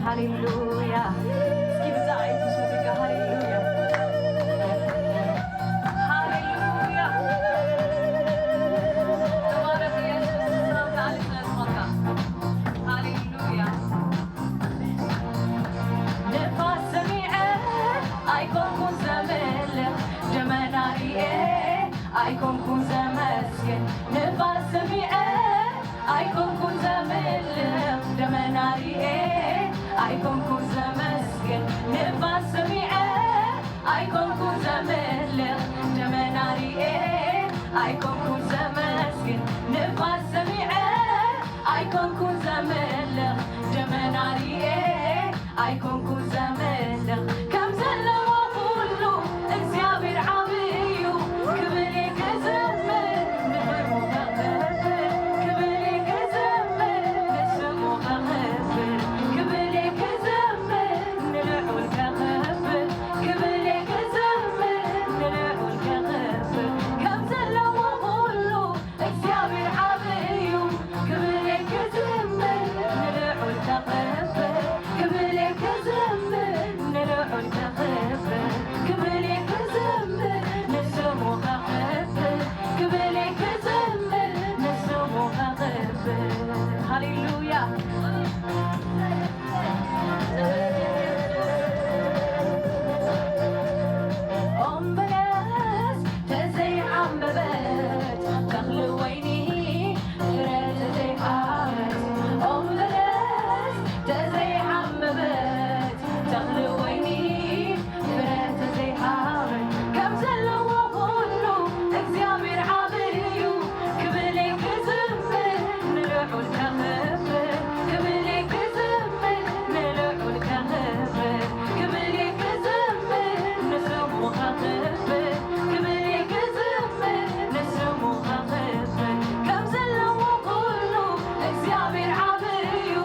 ሃሌሉያ እስኪ ብዛይቱ ሙዚቃ ሃሌሉያ ሃሌሉያ ተባረክ ኢየሱስ ቃል ተስፋካ ሃሌሉያ ነፋስ ሰሚዐ አይኮንኩን ዘመለ ደመናሪኤ አይኮንኩን ዘመስገን ነፋስ ሰሚዐ አይኮንኩን ዘመለ ደመናሪኤ አይኮንኩን ዘመስገን ነፋስ ሰሚዐ አይኮንኩን ዘመለ ደመናሪኤ አይኮንኩን ዘመስገን ነፋስ ሰሚዐ አይኮንኩን ዘመለ ደመናሪኤ አይኮንኩን ዘመለ ከም ዘለዎ ሁሉ እግዚአብሔር ዓብዩ ክብሬ ክዘምር ንስሙ ከኽብር ክብሬ ክዘምር ንስሙ ከኽብር ክብሬ ክዘምር ንልዑል ከኽብር ክብሬ ክዘምር ንልዑል ከኽብር ከም ዘለዎ ሁሉ እግዚአብሔር ዓብዩ ክብሬ ክዘምር ንልዑል ከኽብር ክብሬ ክዘምር ንልዑል ከኽብር ክብሬ ክዘምር ንስሙ ከኽብር ክብሬ ክዘምር ንስሙ ከኽብር ሃሌሉያ ኦም በለስ ተዘይዓንበበት ተኽሊ ወይኒ ፍረ ተዘይሃበት ኦም በለስ ተዘይዓንበበት ተኽሊ ወይኒ ፍረ ተዘይሃበት ከም ዘለዎ ሁሉ እግዚአብሔር ዓብዩ ክብሬ ክዝምር ንልዑል ከኽብር ክብሬ ክዝምር ንልዑል ከኽብር ክብሬ ክዝምር ንስሙ ከኽብር ክብሬ ክዝምር ንስሙ ከኽብር ከም ዘለዎ ሁሉ እግዚአብሔር ዓብዩ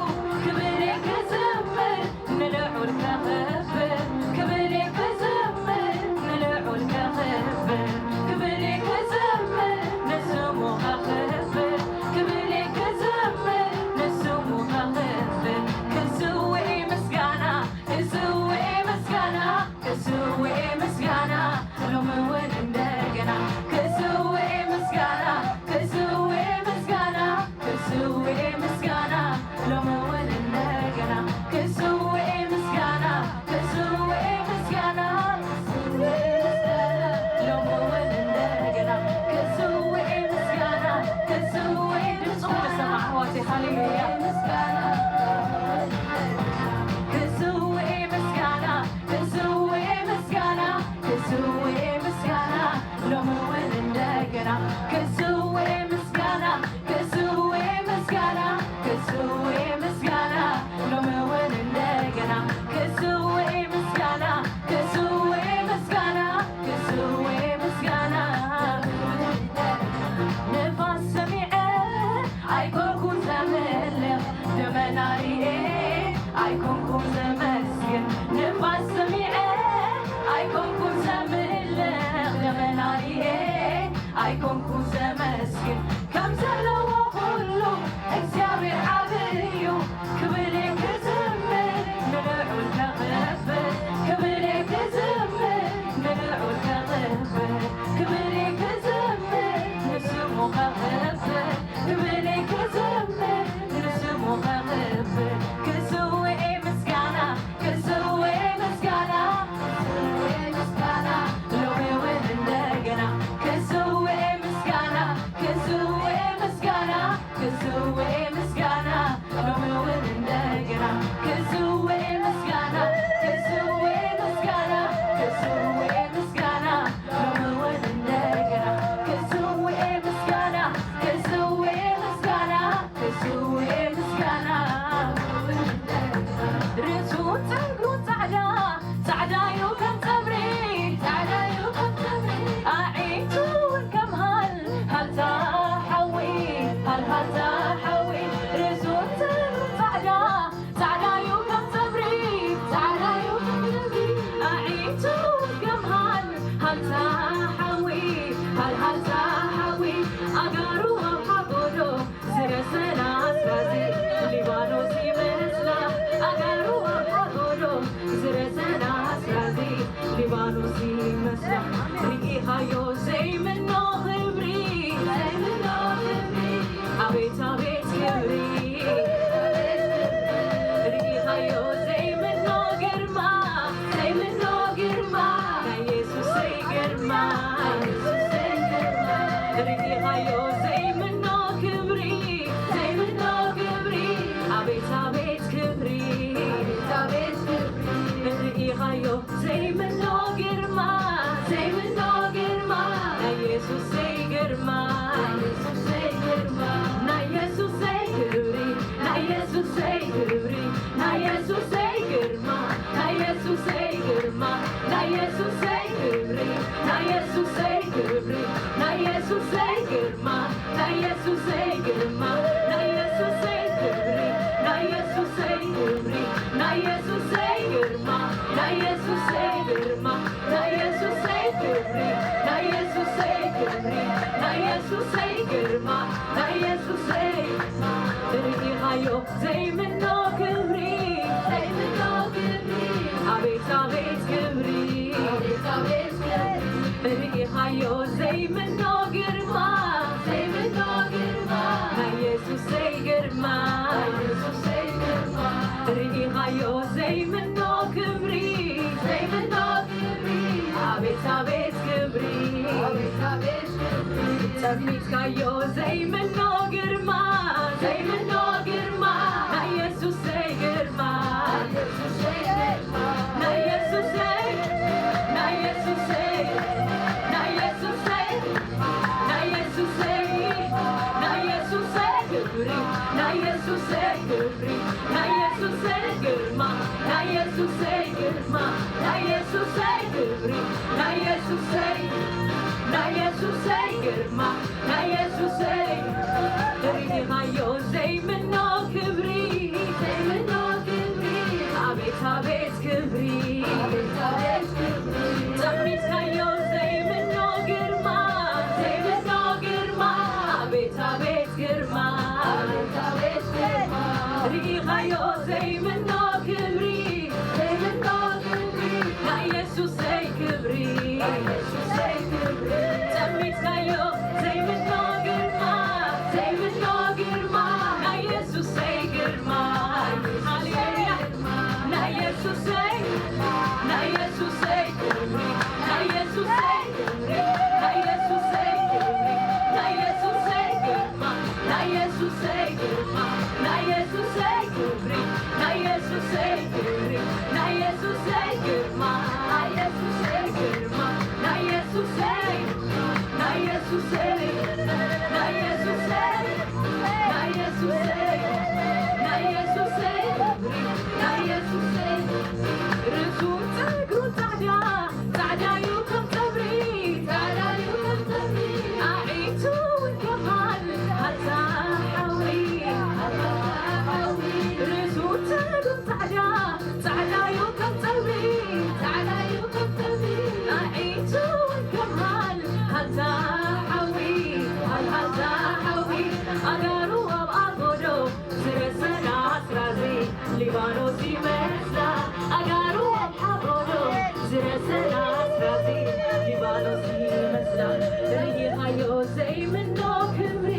ክብሬ ክዝምር ንልዑል ከኽብር ክብሬ ክዝምር ንልዑል ከኽብር ክብሬ ክዝምር ንስሙ ከኽብር ክብሬ ክዝምር ንስሙ ከኽብር ክስውዒ ምስጋና ክስውዒ ምስጋና ክስውዒ ምስጋና ሎሚ እውን እንደገና ክስውዒ ምስጋና ክስውዒ ምስጋና ክስውዒ ምስጋና ሎሚ እውን እንደገና ክስውዒ ምስጋና ክስውዒ ምስጋና ሎሚ እውን እንደገና ክስውዒ ምስጋና ክስውዒ ድምፅኹም ልሰማ ኣሕዋቴ ሃሌሉያ ምስጋና ክስውዒ ምስጋና ክስውዒ ምስጋና ክስውዒ ምስጋና ሎሚ እውን እንደገና ክስውዒ ምስጋና ክስውዒ ምስጋና ክስውዒ ምስጋና ሎሚ እውን እንደገና ክስውዒ ምስጋና ክስውዒ ምስጋና ክስውዒ ምስጋና ነፋስ ሰሚዐ አይኮንኩን ዘምልኽ ደመናሪኤ አይኮንኩን ዘመስግን ነፋስ ሰሚዐ አይኮንኩን ዘምልኽ ደመናሪኤ አይኮንኩን ዘመስግን ከም ዘለዎ ሁሉ እግዚአብሔር ዓብዩ ክብሬ ክዝምር ንልዑል ከኽብር ክብሬ ክዝምር ንልዑል ከኽብር ክብሬ ክዝምር ንስሙ ከኽብር ክብሬ ክዝምር ንስሙ ከኽብር ክስውዒ ምስጋና ክስውዒ ምስጋና ክስውዒ ምስጋና ሎሚ እውን እንደገና ክስውዒ ምስጋና ክስውዒ ምስጋና ክስውዒ ምስጋና ሎሚ እውን እንደገና ክስውዒ ምስጋና ክስውዒ ምስጋና ክስውዒ ምስጋና ሎሚ እውን እንደገና ክስውዒ ምስጋና ክስውዒ ምስጋና ክስውዒ ምስጋና ርእሱን ፀጉሩ ፃዕዳ ፃዕዳ እዩ ከም ፀጉሪ ፃዕዳ እዩ ከም ፀጉሪ ኣዒንቱ እውን ከም ሃልታ ሓዊ ሃልታ ሓዊ ርእሱን ፀጉሩ ፃዕዳ ፃዕዳ እዩ ከም ፀጉሪ ፃዕዳ እዩ ከም ፀጉሪ ኣዒንቱ እውን ከም ሃልታ ሓዊ ሃልታ ሓዊ ኣጋሩ ኣብ ሓጎዶ ዝረሰና ኣስራዚ ሊባኖስ ይመስላ ኣጋሩ ሊባኖስ ይመስላል ርቂኻዮ ዘይምኖ ክብሪ አቤት አቤት ክብሪ ርቂኻዮ ዘይምኖ ግርማ ናኢየሱሰይ ግርማ ርቂኻዮ ዘይምኖ ክብሪ አቤት አቤት ክብሪ ርቂኻዮ ዘይምኖ ግርማ ናኢየሱሰይ ግርማ ናኢየሱሰይ ክብሪ ናኢየሱሰይ ክብሪ ናኢየሱሰይ ግርማ ናኢየሱሰይ ግርማ ናኢየሱሰይ ክብሪ ናኢየሱሰይ ክብሪ ናኢየሱሰይ ግርማ ናኢየሱሰይ ግርማ ናኢየሱሰይ ክብሪ ናኢየሱሰይ ክብሪ ናኢየሱሰይ ግርማ ናኢየሱሰይ ግርማ ናኢየሱሰይ ክብሪ ናኢየሱሰይ ክብሪ ናኢየሱሰይ ግርማ ናኢየሱሰይ ርቂኻዮ ዘይምኖ ክብሪ አቤት አቤት ክብሪ ርቂኻዮ ዘይምኖ ግርማ ናኢየሱሰይ ግርማ ርቂኻዮ ዘይምኖ ክብሪ አቤት አቤት ክብሪ ጸሚትካዮ ዘይምኖ ግርማ ናኢየሱሰይ ግርማ ናኢየሱሰይ ክብሪ ናኢየሱሰይ ክብሪ ናኢየሱሰይ ግርማ ናኢየሱሰይ ግርማ ናኢየሱሰይ ክብሪ ናኢየሱሰይ ግርማ ናኢየሱሰይ ርቂኻዮ ዘይምኖ ክብሪ አቤት አቤት ክብሪ ጸሚትካዮ ዘይምኖ ግርማ አቤት አቤት ግርማ ርቂኻዮ ዘይምኖ ክብሪ ናኢየሱሰይ ክብሪ ጸሚትካዮ ዘይምኖ ግርማ ናኢየሱሰይ ግርማ ሃሌሉያ ናኢየሱሰይ ክብሪ ናኢየሱሰይ ክብሪ ናኢየሱሰይ ክብሪ ናኢየሱሰይ ግርማ ናኢየሱሰይ ግርማ ናኢየሱሰይ ክብሪ ናኢየሱሰይ ክብሪ ናኢየሱሰይ ግርማ ናኢየሱሰይ ግርማ ናኢየሱሰይ ናኢየሱሰይ ርእሱ ፀጉሩ ፃዕዳ እዩ ከም ፀጉሪ ኣዒቱ እውን ከማል ሃታ ሓዊ ርእሱ ፀጉሩ ፃዕዳ እዩ ከም ፀጉሪ ኣዒቱ እውን ከማል ሃታ ሓዊ ኣጋሩ ኣብ ኣጎዶ ዝረሰና ስራዚ ሊባኖስ ይመስላል ኣጋሩ ኣብ ኣጎዶ ዝረሰና ስራዚ ሊባኖስ ይመስላል ርቂኻዮ ዘይምኖ ክብሪ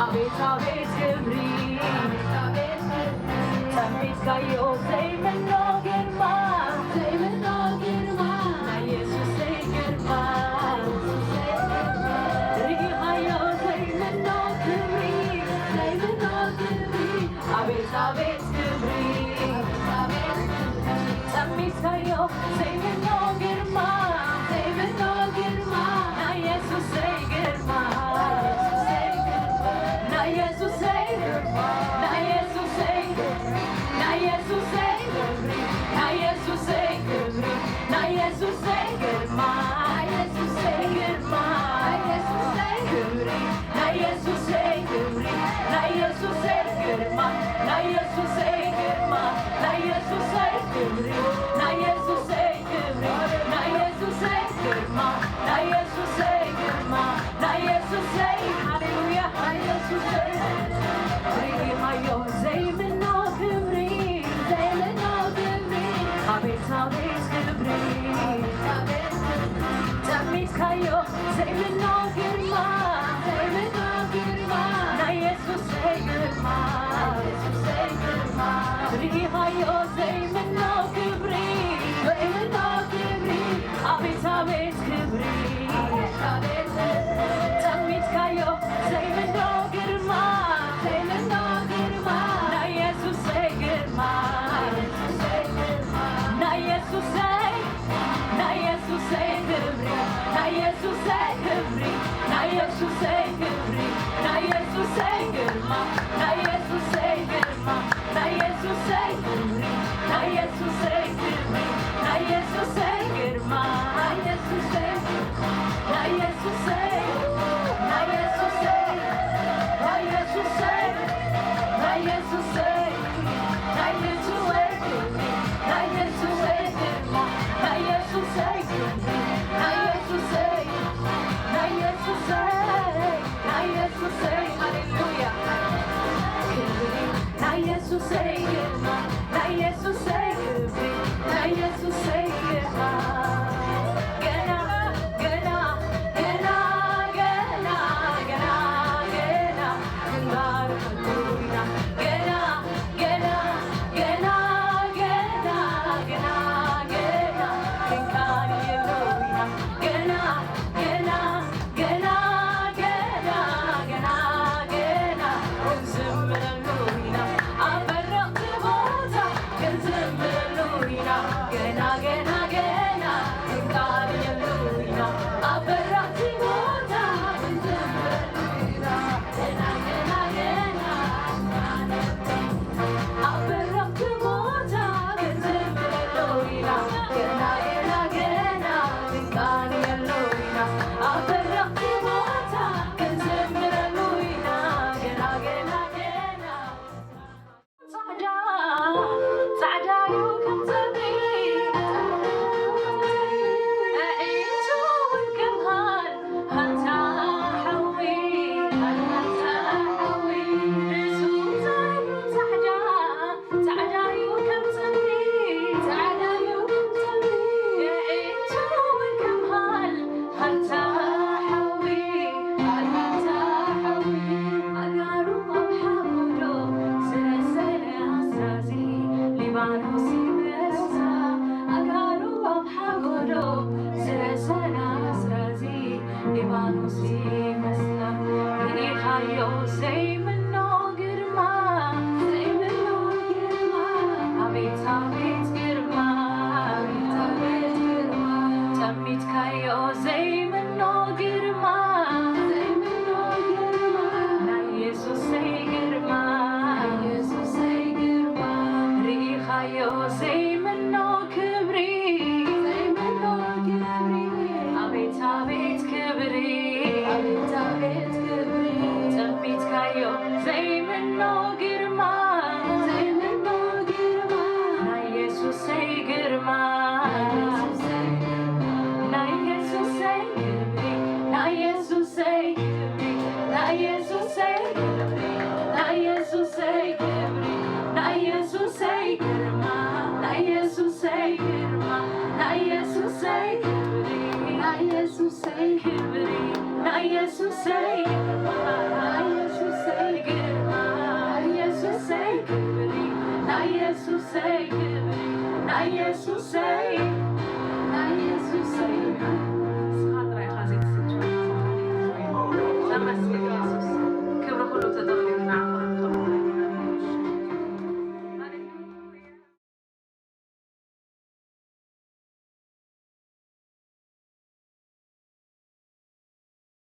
አቤት አቤት ክብሪ ጸሚትካዮ ዘይምኖ ግርማ ናኢየሱሰይ ግርማ ርቂኻዮ ዘይምኖ ክብሪ አቤት አቤት ክብሪ ጸሚትካዮ ዘይምኖ ግርማ ናኢየሱሰይ ግርማ ናኢየሱሰይ ግርማ ናኢየሱሰይ ክብሪ ናኢየሱሰይ ክብሪ ናኢየሱሰይ ግርማ ናኢየሱሰይ ክብሪ ናኢየሱሰይ Jesus